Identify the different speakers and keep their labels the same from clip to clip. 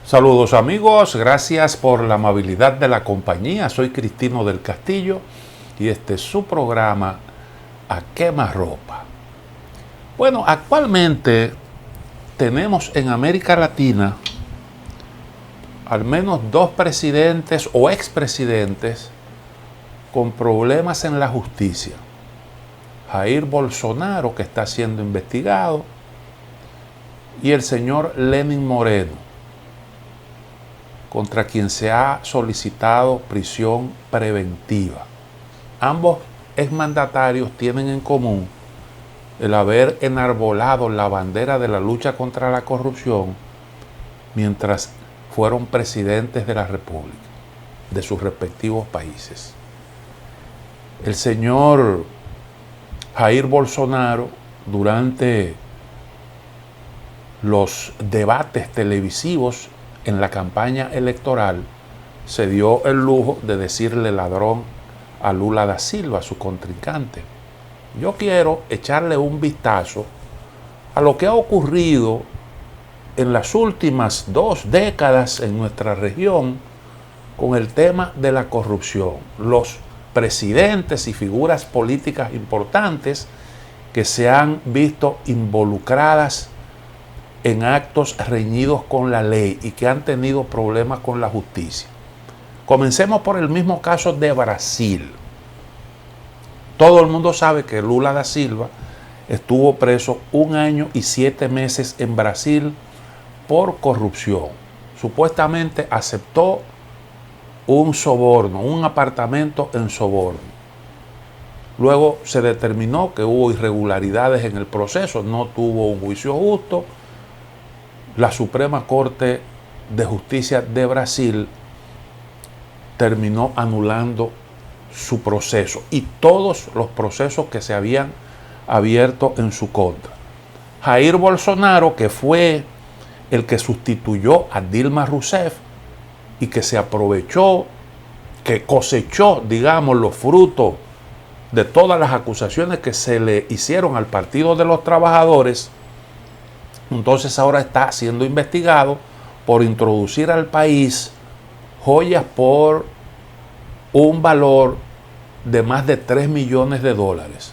Speaker 1: Saludos amigos, gracias por la amabilidad de la compañía. Soy Cristino del Castillo y este es su programa A Quemarropa. Bueno, actualmente tenemos en América Latina al menos dos presidentes o expresidentes con problemas en la justicia. Jair Bolsonaro, que está siendo investigado, y el señor Lenín Moreno, contra quien se ha solicitado prisión preventiva. Ambos exmandatarios tienen en común el haber enarbolado la bandera de la lucha contra la corrupción mientras fueron presidentes de la República, de sus respectivos países. El señor Jair Bolsonaro, durante los debates televisivos en la campaña electoral, se dio el lujo de decirle ladrón a Lula da Silva, su contrincante. Yo quiero echarle un vistazo a lo que ha ocurrido en las últimas 2 décadas en nuestra región con el tema de la corrupción. Los presidentes y figuras políticas importantes que se han visto involucradas en actos reñidos con la ley y que han tenido problemas con la justicia. Comencemos por el mismo caso de Brasil. Todo el mundo sabe que Lula da Silva estuvo preso 1 año y 7 meses en Brasil por corrupción. Supuestamente aceptó un soborno, un apartamento en soborno. Luego se determinó que hubo irregularidades en el proceso, no tuvo un juicio justo. La Suprema Corte de Justicia de Brasil terminó anulando su proceso y todos los procesos que se habían abierto en su contra. Jair Bolsonaro, que fue el que sustituyó a Dilma Rousseff y que se aprovechó, que cosechó, digamos, los frutos de todas las acusaciones que se le hicieron al Partido de los Trabajadores, entonces ahora está siendo investigado por introducir al país joyas por un valor de más de 3 millones de dólares.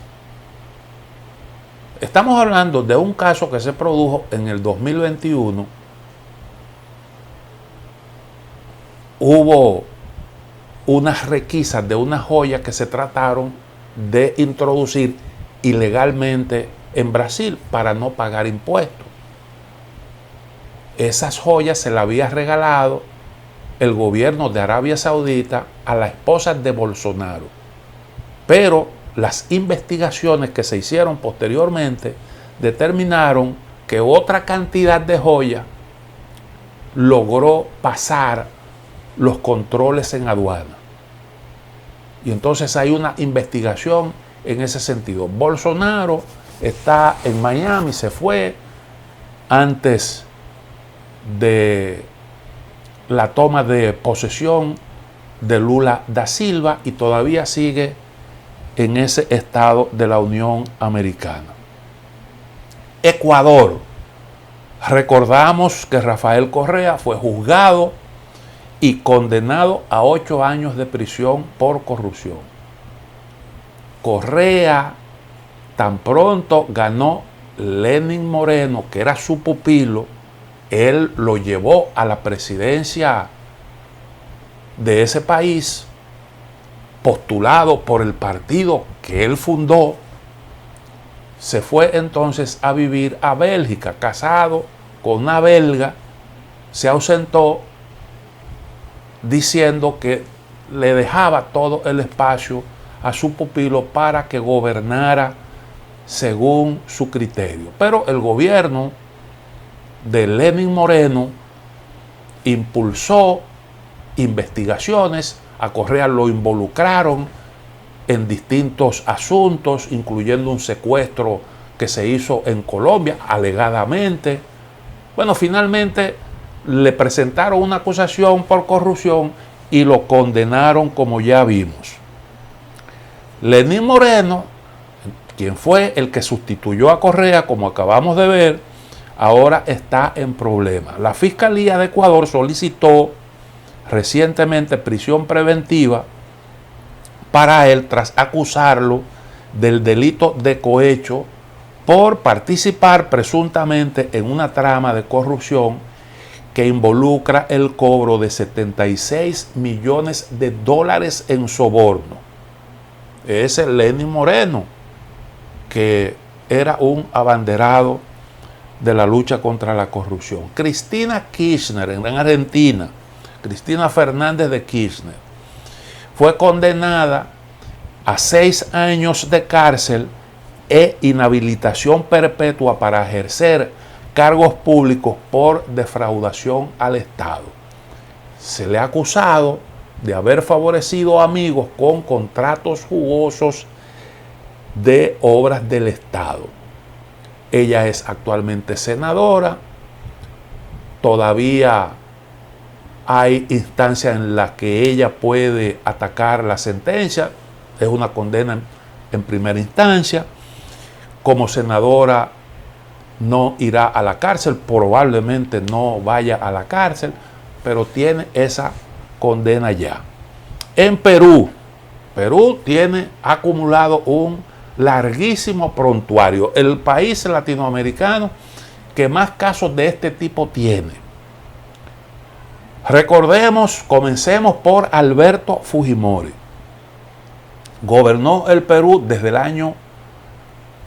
Speaker 1: Estamos hablando de un caso que se produjo en el 2021. Hubo unas requisas de unas joyas que se trataron de introducir ilegalmente en Brasil para no pagar impuestos. Esas joyas se las había regalado el gobierno de Arabia Saudita a la esposa de Bolsonaro. Pero las investigaciones que se hicieron posteriormente determinaron que otra cantidad de joyas logró pasar los controles en aduana. Y entonces hay una investigación en ese sentido. Bolsonaro está en Miami, se fue antes de la toma de posesión de Lula da Silva y todavía sigue en ese estado de la Unión Americana. Ecuador. Recordamos que Rafael Correa fue juzgado y condenado a 8 años de prisión por corrupción. Correa, tan pronto ganó Lenín Moreno, que era su pupilo, él lo llevó a la presidencia de ese país, postulado por el partido que él fundó. Se fue entonces a vivir a Bélgica, casado con una belga, se ausentó diciendo que le dejaba todo el espacio a su pupilo para que gobernara según su criterio. Pero el gobierno de Lenín Moreno impulsó investigaciones, a Correa lo involucraron en distintos asuntos, incluyendo un secuestro que se hizo en Colombia, alegadamente. Bueno, finalmente le presentaron una acusación por corrupción y lo condenaron, como ya vimos. Lenín Moreno, quien fue el que sustituyó a Correa, como acabamos de ver, ahora está en problemas. La Fiscalía de Ecuador solicitó recientemente prisión preventiva para él tras acusarlo del delito de cohecho por participar presuntamente en una trama de corrupción que involucra el cobro de 76 millones de dólares en soborno. Ese Lenín Moreno, que era un abanderado de la lucha contra la corrupción. Cristina Kirchner, en Argentina, Cristina Fernández de Kirchner, fue condenada a 6 años de cárcel e inhabilitación perpetua para ejercer cargos públicos por defraudación al Estado. Se le ha acusado de haber favorecido a amigos con contratos jugosos de obras del Estado. Ella es actualmente senadora. Todavía hay instancias en las que ella puede atacar la sentencia. Es una condena en primera instancia. Como senadora no irá a la cárcel, probablemente no vaya a la cárcel, pero tiene esa condena ya. En Perú tiene acumulado un larguísimo prontuario, el país latinoamericano que más casos de este tipo tiene. Recordemos, comencemos por Alberto Fujimori. Gobernó el Perú desde el año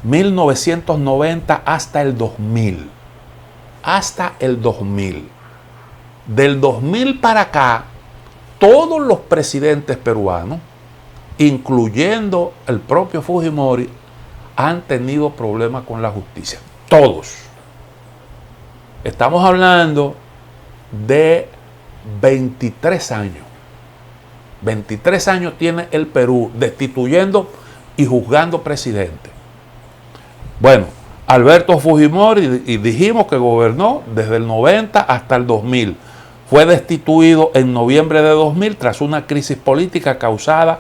Speaker 1: 1990 hasta el 2000. Hasta el 2000. Del 2000 para acá, todos los presidentes peruanos, incluyendo el propio Fujimori, han tenido problemas con la justicia. Todos. Estamos hablando de 23 años. 23 años tiene el Perú destituyendo y juzgando presidentes. Bueno, Alberto Fujimori, y dijimos que gobernó desde el 90 hasta el 2000. Fue destituido en noviembre de 2000 tras una crisis política causada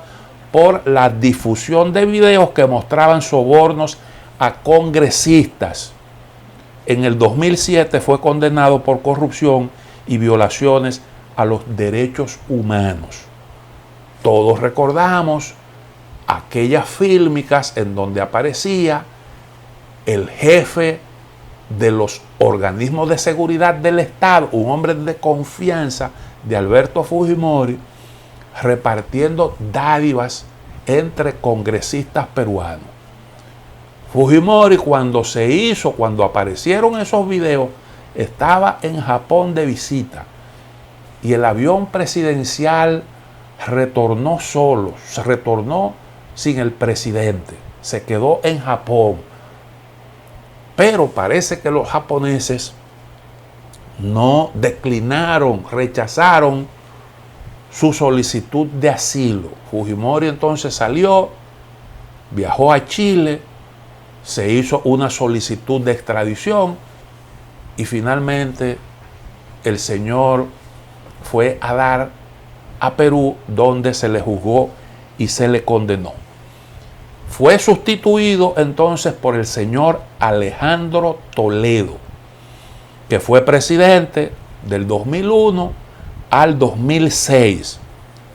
Speaker 1: por la difusión de videos que mostraban sobornos a congresistas. En el 2007 fue condenado por corrupción y violaciones a los derechos humanos. Todos recordamos aquellas fílmicas en donde aparecía el jefe de los organismos de seguridad del Estado, un hombre de confianza de Alberto Fujimori, repartiendo dádivas entre congresistas peruanos. Fujimori, cuando aparecieron esos videos, estaba en Japón de visita y el avión presidencial retornó solo, se retornó sin el presidente, se quedó en Japón. Pero parece que los japoneses no declinaron, rechazaron su solicitud de asilo. Fujimori entonces salió, viajó a Chile, se hizo una solicitud de extradición y finalmente el señor fue a dar a Perú, donde se le juzgó y se le condenó. Fue sustituido entonces por el señor Alejandro Toledo, que fue presidente del 2001 al 2006.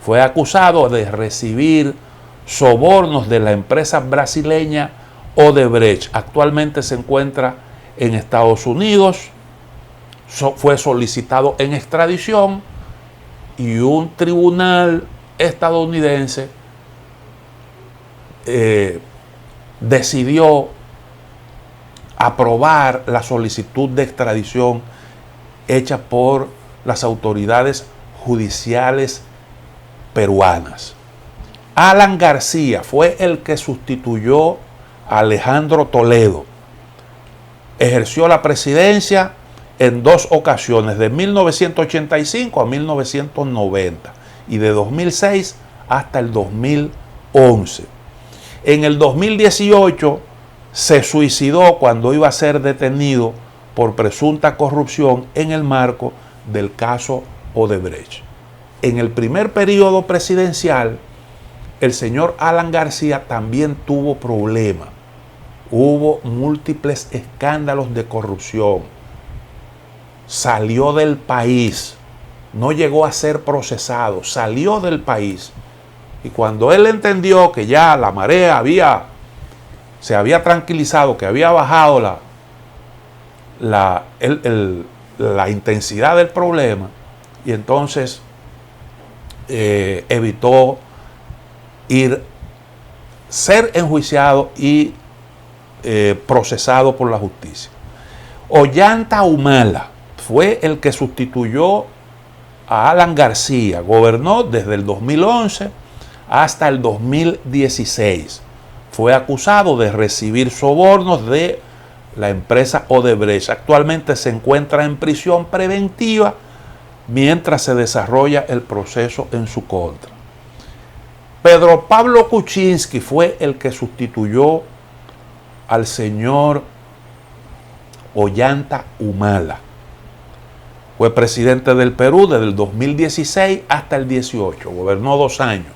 Speaker 1: Fue acusado de recibir sobornos de la empresa brasileña Odebrecht. Actualmente se encuentra en Estados Unidos. Fue solicitado en extradición y un tribunal estadounidense decidió aprobar la solicitud de extradición hecha por las autoridades judiciales peruanas. Alan García fue el que sustituyó a Alejandro Toledo. Ejerció la presidencia en 2 ocasiones, de 1985 a 1990 y de 2006 hasta el 2011. En el 2018 se suicidó cuando iba a ser detenido por presunta corrupción en el marco del caso Odebrecht. En el primer periodo presidencial, el señor Alan García también tuvo problemas. Hubo múltiples escándalos de corrupción. salió del país, no llegó a ser procesado, salió del país. Y cuando él entendió que ya la marea se había tranquilizado, que había bajado la intensidad del problema, y entonces evitó ser enjuiciado y procesado por la justicia. Ollanta Humala fue el que sustituyó a Alan García, gobernó desde el 2011 hasta el 2016. Fue acusado de recibir sobornos de la empresa Odebrecht. Actualmente se encuentra en prisión preventiva mientras se desarrolla el proceso en su contra. Pedro Pablo Kuczynski fue el que sustituyó al señor Ollanta Humala. Fue presidente del Perú desde el 2016 hasta el 18. Gobernó 2 años.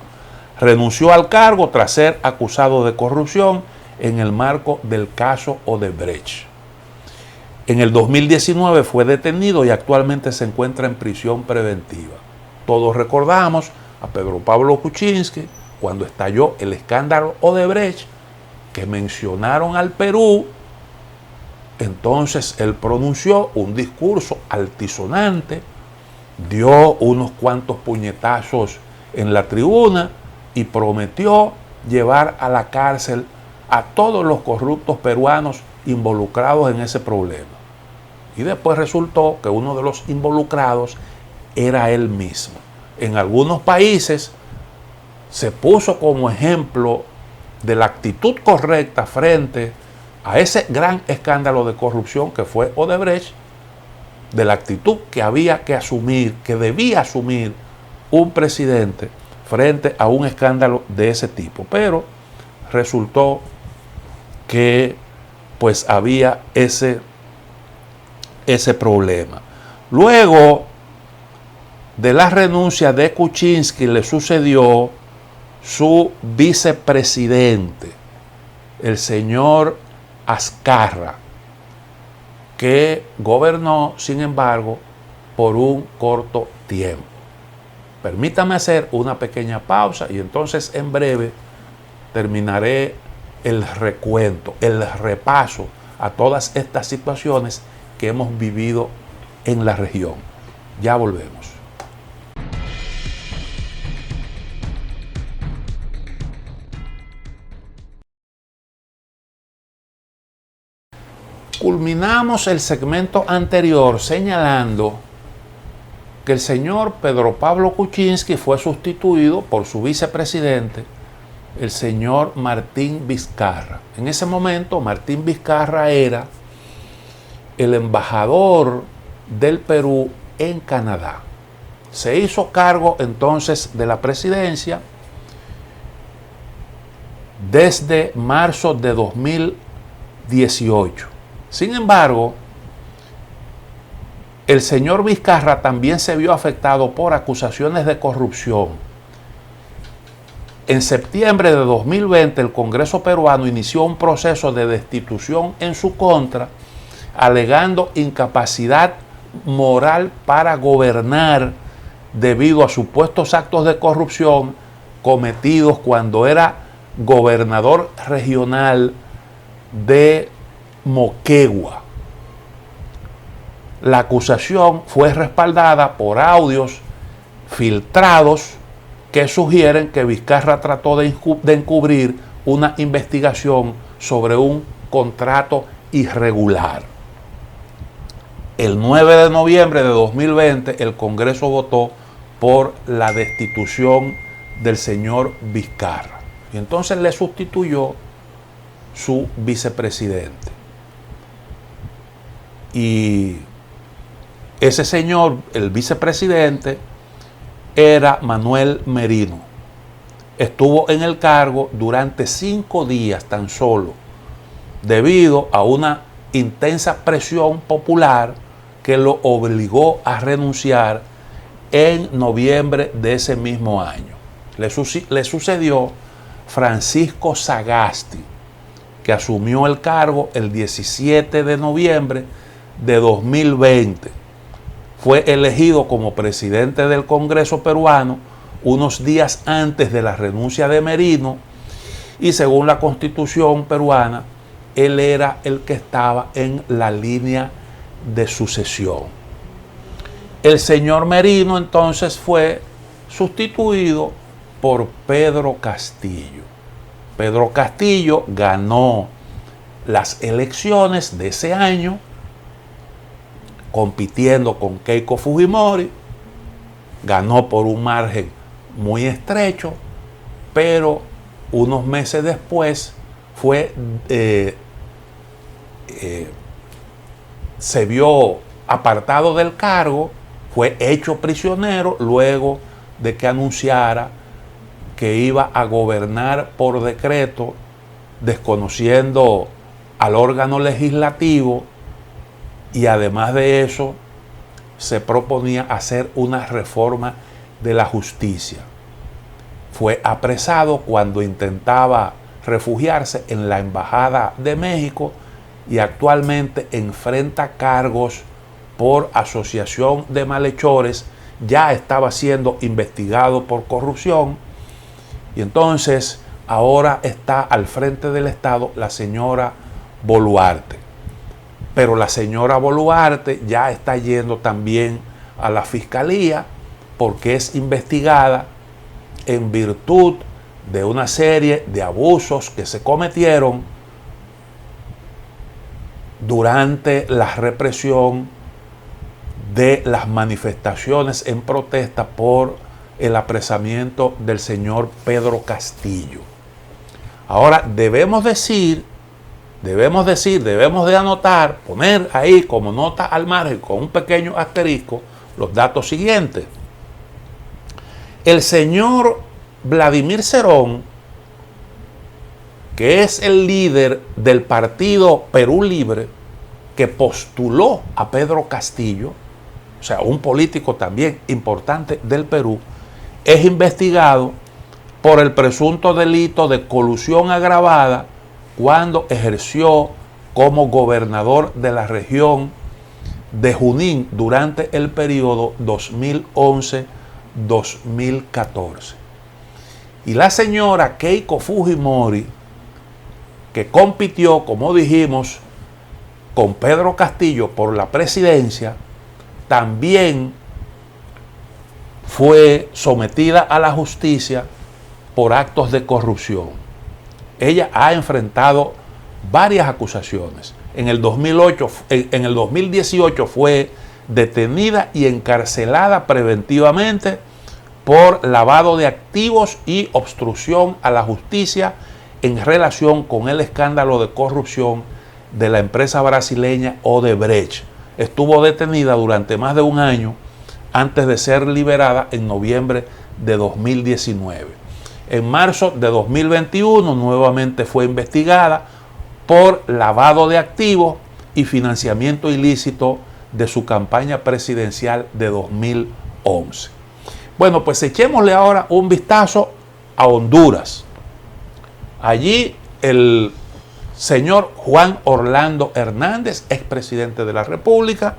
Speaker 1: Renunció al cargo tras ser acusado de corrupción en el marco del caso Odebrecht. En el 2019 fue detenido y actualmente se encuentra en prisión preventiva. Todos recordamos a Pedro Pablo Kuczynski cuando estalló el escándalo Odebrecht, que mencionaron al Perú. Entonces él pronunció un discurso altisonante, dio unos cuantos puñetazos en la tribuna y prometió llevar a la cárcel a todos los corruptos peruanos involucrados en ese problema. Y después resultó que uno de los involucrados era él mismo. En algunos países se puso como ejemplo de la actitud correcta frente a ese gran escándalo de corrupción que fue Odebrecht, de la actitud que había que asumir, que debía asumir un presidente frente a un escándalo de ese tipo. Pero resultó que pues había ese problema. Luego de la renuncia de Kuczynski le sucedió su vicepresidente, el señor Azcarra, que gobernó, sin embargo, por un corto tiempo. Permítame hacer una pequeña pausa y entonces en breve terminaré el recuento, el repaso a todas estas situaciones que hemos vivido en la región. Ya volvemos. Culminamos el segmento anterior señalando que el señor Pedro Pablo Kuczynski fue sustituido por su vicepresidente, el señor Martín Vizcarra. En ese momento, Martín Vizcarra era el embajador del Perú en Canadá. Se hizo cargo entonces de la presidencia desde marzo de 2018. Sin embargo, el señor Vizcarra también se vio afectado por acusaciones de corrupción. En septiembre de 2020, el Congreso peruano inició un proceso de destitución en su contra, alegando incapacidad moral para gobernar debido a supuestos actos de corrupción cometidos cuando era gobernador regional de Moquegua. La acusación fue respaldada por audios filtrados que sugieren que Vizcarra trató de encubrir una investigación sobre un contrato irregular. El 9 de noviembre de 2020, el Congreso votó por la destitución del señor Vizcarra. Y entonces le sustituyó su vicepresidente. Y ese señor, el vicepresidente, era Manuel Merino. Estuvo en el cargo durante 5 días tan solo, debido a una intensa presión popular que lo obligó a renunciar en noviembre de ese mismo año. Le sucedió Francisco Sagasti, que asumió el cargo el 17 de noviembre de 2020. fue elegido como presidente del Congreso peruano unos días antes de la renuncia de Merino, y según la Constitución peruana, él era el que estaba en la línea de sucesión. El señor Merino entonces fue sustituido por Pedro Castillo. Pedro Castillo ganó las elecciones de ese año, compitiendo con Keiko Fujimori. Ganó por un margen muy estrecho, pero unos meses después se vio apartado del cargo, fue hecho prisionero luego de que anunciara que iba a gobernar por decreto, desconociendo al órgano legislativo, y además de eso se proponía hacer una reforma de la justicia. Fue apresado cuando intentaba refugiarse en la Embajada de México y actualmente enfrenta cargos por asociación de malhechores. Ya estaba siendo investigado por corrupción, y entonces ahora está al frente del Estado la señora Boluarte. Pero la señora Boluarte ya está yendo también a la fiscalía porque es investigada en virtud de una serie de abusos que se cometieron durante la represión de las manifestaciones en protesta por el apresamiento del señor Pedro Castillo. Ahora debemos de anotar, poner ahí como nota al margen con un pequeño asterisco los datos siguientes. El señor Vladimir Cerón, que es el líder del partido Perú Libre, que postuló a Pedro Castillo, o sea, un político también importante del Perú, es investigado por el presunto delito de colusión agravada cuando ejerció como gobernador de la región de Junín durante el periodo 2011-2014. Y la señora Keiko Fujimori, que compitió, como dijimos, con Pedro Castillo por la presidencia, también fue sometida a la justicia por actos de corrupción. Ella ha enfrentado varias acusaciones. En el 2018 fue detenida y encarcelada preventivamente por lavado de activos y obstrucción a la justicia en relación con el escándalo de corrupción de la empresa brasileña Odebrecht. Estuvo detenida durante más de un año antes de ser liberada en noviembre de 2019. En marzo de 2021 nuevamente fue investigada por lavado de activos y financiamiento ilícito de su campaña presidencial de 2011. Bueno, pues echémosle ahora un vistazo a Honduras. Allí el señor Juan Orlando Hernández, expresidente de la República,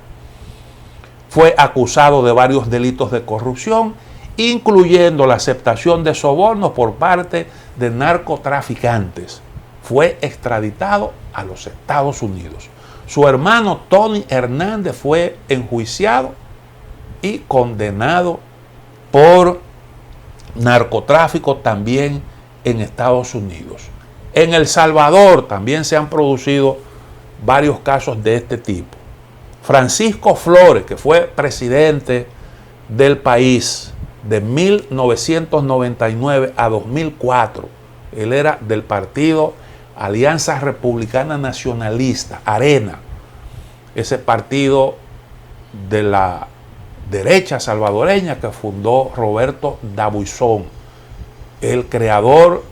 Speaker 1: fue acusado de varios delitos de corrupción, incluyendo la aceptación de sobornos por parte de narcotraficantes. Fue extraditado a los Estados Unidos. Su hermano Tony Hernández fue enjuiciado y condenado por narcotráfico también en Estados Unidos. En El Salvador también se han producido varios casos de este tipo. Francisco Flores, que fue presidente del país de 1999 a 2004, él era del partido Alianza Republicana Nacionalista, ARENA, ese partido de la derecha salvadoreña que fundó Roberto Dabuizón, el creador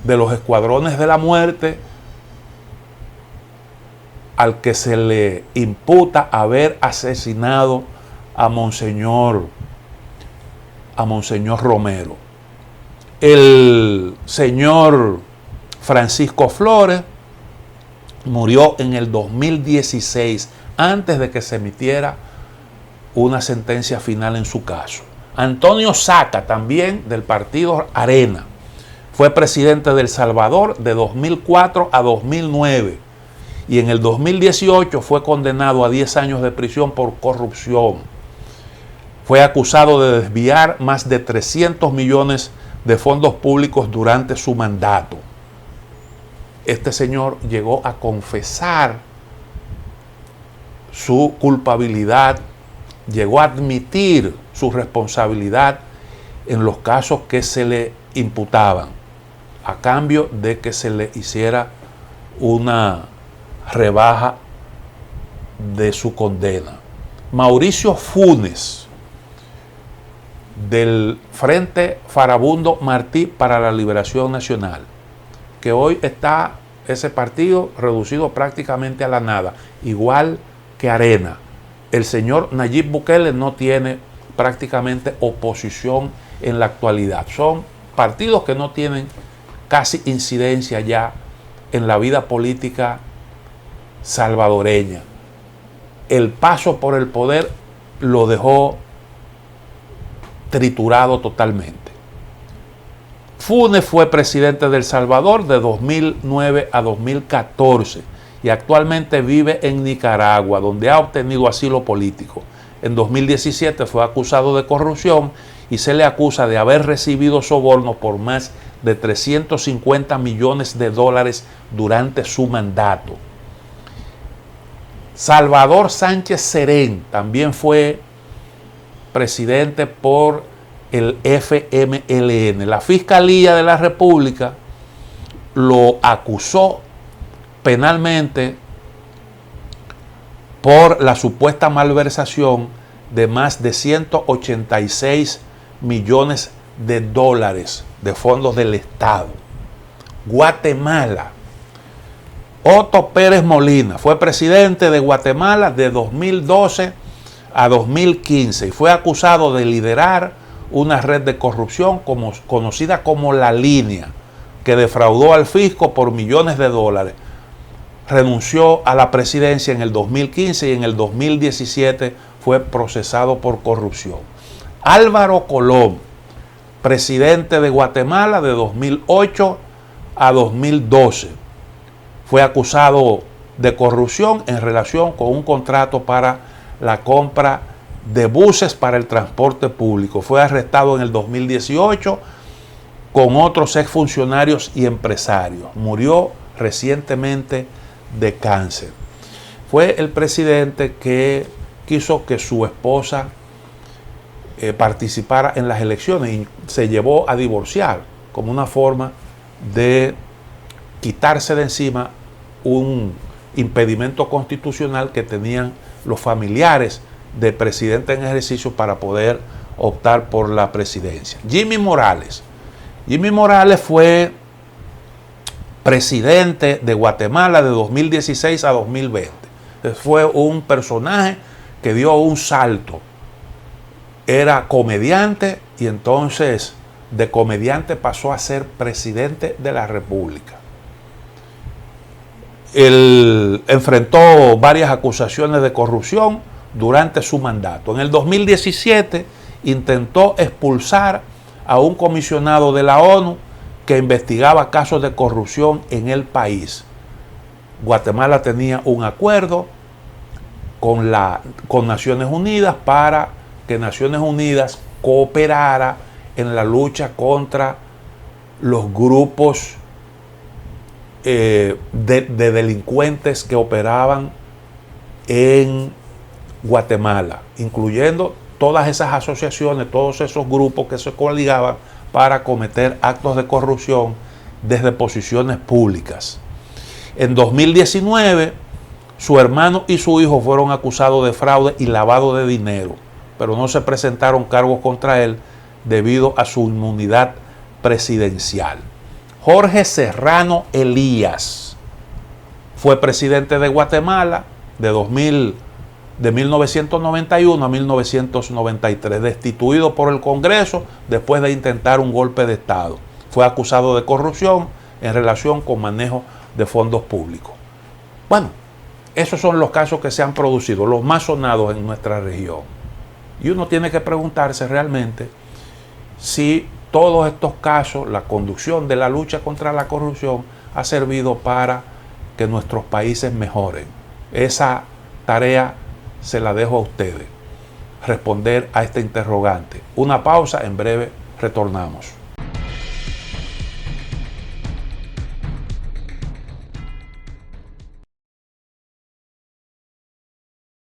Speaker 1: de los escuadrones de la muerte, al que se le imputa haber asesinado a Monseñor Romero. El señor Francisco Flores murió en el 2016, antes de que se emitiera una sentencia final en su caso. Antonio Saca, también del partido Arena, fue presidente de El Salvador de 2004 a 2009 y en el 2018 fue condenado a 10 años de prisión por corrupción. Fue acusado de desviar más de 300 millones de fondos públicos durante su mandato. Este señor llegó a confesar su culpabilidad, llegó a admitir su responsabilidad en los casos que se le imputaban, a cambio de que se le hiciera una rebaja de su condena. Mauricio Funes, del Frente Farabundo Martí para la Liberación Nacional, que hoy está ese partido reducido prácticamente a la nada, igual que Arena. El señor Nayib Bukele no tiene prácticamente oposición en la actualidad. Son partidos que no tienen casi incidencia ya en la vida política salvadoreña. El paso por el poder lo dejó triturado totalmente. Funes fue presidente de El Salvador de 2009 a 2014 y actualmente vive en Nicaragua, donde ha obtenido asilo político. En 2017 fue acusado de corrupción y se le acusa de haber recibido sobornos por más de 350 millones de dólares durante su mandato. Salvador Sánchez Serén también fue presidente por el FMLN. La Fiscalía de la República lo acusó penalmente por la supuesta malversación de más de 186 millones de dólares de fondos del Estado. Guatemala. Otto Pérez Molina fue presidente de Guatemala de 2012 a 2015 y fue acusado de liderar una red de corrupción conocida como La Línea, que defraudó al fisco por millones de dólares. Renunció a la presidencia en el 2015 y en el 2017 fue procesado por corrupción. Álvaro Colón, presidente de Guatemala de 2008 a 2012, fue acusado de corrupción en relación con un contrato para la compra de buses para el transporte público. Fue arrestado en el 2018 con otros exfuncionarios y empresarios. Murió recientemente de cáncer. Fue el presidente que quiso que su esposa participara en las elecciones y se llevó a divorciar como una forma de quitarse de encima un impedimento constitucional que tenían los familiares del presidente en ejercicio para poder optar por la presidencia. Jimmy Morales. Jimmy Morales fue presidente de Guatemala de 2016 a 2020. Fue un personaje que dio un salto. Era comediante y entonces de comediante pasó a ser presidente de la República. Él enfrentó varias acusaciones de corrupción durante su mandato. En el 2017 intentó expulsar a un comisionado de la ONU que investigaba casos de corrupción en el país. Guatemala tenía un acuerdo con Naciones Unidas para que Naciones Unidas cooperara en la lucha contra los grupos de delincuentes que operaban en Guatemala, incluyendo todas esas asociaciones, todos esos grupos que se coligaban para cometer actos de corrupción desde posiciones públicas. En 2019, su hermano y su hijo fueron acusados de fraude y lavado de dinero, pero no se presentaron cargos contra él debido a su inmunidad presidencial. Jorge Serrano Elías fue presidente de Guatemala de 1991 a 1993, destituido por el Congreso después de intentar un golpe de Estado. Fue acusado de corrupción en relación con manejo de fondos públicos. Bueno, esos son los casos que se han producido, los más sonados en nuestra región. Y uno tiene que preguntarse realmente si todos estos casos, la conducción de la lucha contra la corrupción, ha servido para que nuestros países mejoren. Esa tarea se la dejo a ustedes, responder a este interrogante. Una pausa, en breve retornamos.